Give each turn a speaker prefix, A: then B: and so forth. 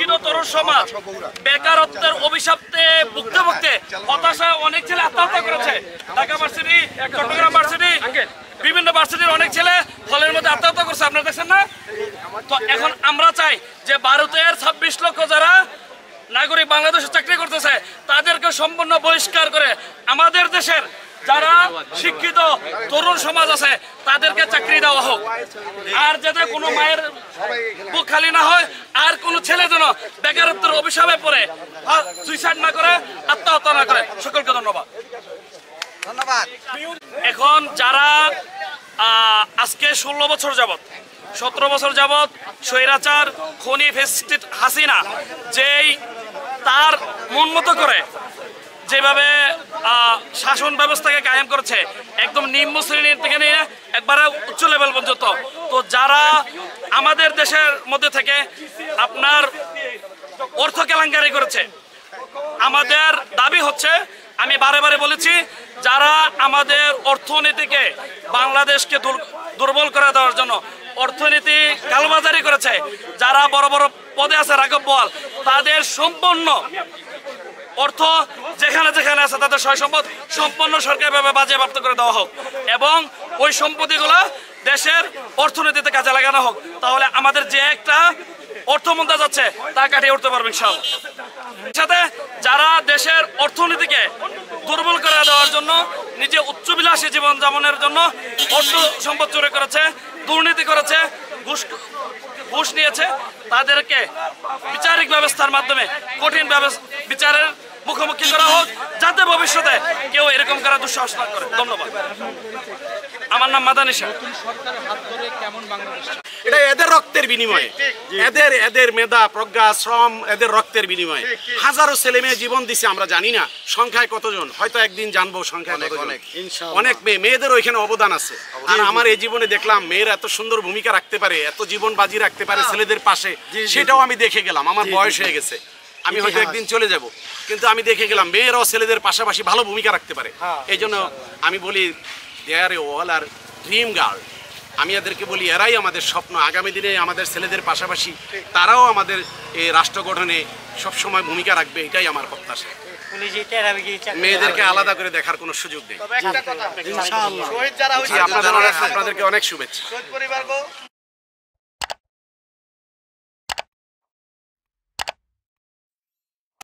A: শিক্ষিত তরুণ সমাজ বেকারত্বের অভিশাপে ভুগতে ভুগতে হতাশায় অনেক ছেলে আত্মহত্যা করেছে। ঢাকা ভার্সিটি, চট্টগ্রাম ভার্সিটি, বিভিন্ন ভার্সিটির অনেক ছেলে হলের মধ্যে আত্মহত্যা করছে, আপনারা দেখছেন না? তো এখন আমরা চাই যে ভারতের 26 লক্ষ যারা নাগরিক বাংলাদেশে চাকরি করতেছে তাদেরকে সম্পূর্ণ বহিষ্কার করে আমাদের দেশের যারা শিক্ষিত তরুণ সমাজ আছে তাদেরকে চাকরি দেওয়া হোক। আর যাতে কোনো মায়ের বুক খালি না হয়, আর কোনো ছেলে যেন বেকারত্বের অভিশাপে পড়ে সুইসাইড না করে, আত্মহত্যা না করে। সকলকে ধন্যবাদ। এখন যারা আজকে 16 বছর যাবত 17 বছর যাবত স্বৈরাচার খনি ফ্যাসিস্ট হাসিনা যেই তার মন মতো করে যেভাবে শাসন ব্যবস্থাকে কায়েম করেছে, একদম নিম্ন শ্রেণীর থেকে নিয়ে একবারে উচ্চ লেভেল পর্যন্ত, তো যারা আমাদের দেশের মধ্যে থেকে আপনার অর্থ কেলেঙ্কারি করেছে, আমাদের দাবি হচ্ছে, আমি বারে বারে বলেছি, যারা আমাদের অর্থনীতিকে বাংলাদেশকে দুর্বল করে দেওয়ার জন্য অর্থনীতি কালোবাজারি করেছে, যারা বড় বড় পদে আছে রাঘব বোয়াল, তাদের সম্পূর্ণ অর্থ যেখানে যেখানে আছে তাদের সয় সম্পদ সম্পূর্ণ সরকারিভাবে বাজেয়াপ্ত করে দেওয়া হোক এবং ওই সম্পত্তিগুলো দেশের অর্থনীতিতে কাজে লাগানো হোক। তাহলে আমাদের যে একটা অর্থমন্দা যাচ্ছে তা কাটিয়ে উঠতে পারবে ইনশাআল্লাহ। সাথে যারা দেশের অর্থনীতিকে দুর্বল করে দেওয়ার জন্য নিজে উচ্চবিলাসী জীবনযাপনের জন্য অর্থ সম্পদ চুরি করেছে, দুর্নীতি করেছে, ঘুষ নিয়েছে, তাদেরকে বিচারিক ব্যবস্থার মাধ্যমে কঠিন বিচারের মুখোমুখি করা হোক, যাতে ভবিষ্যতে কেউ এরকম করার দুঃসাহস না করে। ধন্যবাদ। আমার নাম মাদানী শাহ।
B: এটা এদের রক্তের বিনিময়ে, এদের মেধা, প্রজ্ঞা, শ্রম, এদের রক্তের বিনিময়ে হাজারো ছেলে মেয়ে জীবন দিছে। আমরা জানি না সংখ্যায় কতজন, হয়তো একদিন জানবো সংখ্যায় কতজন। অনেক মেয়েদের ওইখানে অবদান আছে। আর আমার এই জীবনে দেখলাম মেয়েরা এত সুন্দর ভূমিকা রাখতে পারে, এত জীবন বাজি রাখতে পারে ছেলেদের পাশে, সেটাও আমি দেখে গেলাম। আমার বয়স হয়ে গেছে, আমি হয়তো একদিন চলে যাব, কিন্তু আমি দেখে গেলাম মেয়েরাও ছেলেদের পাশাপাশি ভালো ভূমিকা রাখতে পারে। এই জন্য আমি বলি দেয়ার এ অল আর ড্রিম গার্ল। আমি এদেরকে বলি এরাই আমাদের স্বপ্ন। আগামী দিনে আমাদের ছেলেদের পাশাপাশি তারাও আমাদের এই রাষ্ট্র গঠনে সবসময় ভূমিকা রাখবে, এটাই আমার প্রত্যাশা। মেয়েদেরকে আলাদা করে দেখার কোনো সুযোগ নেই। আপনাদেরকে অনেক শুভেচ্ছা।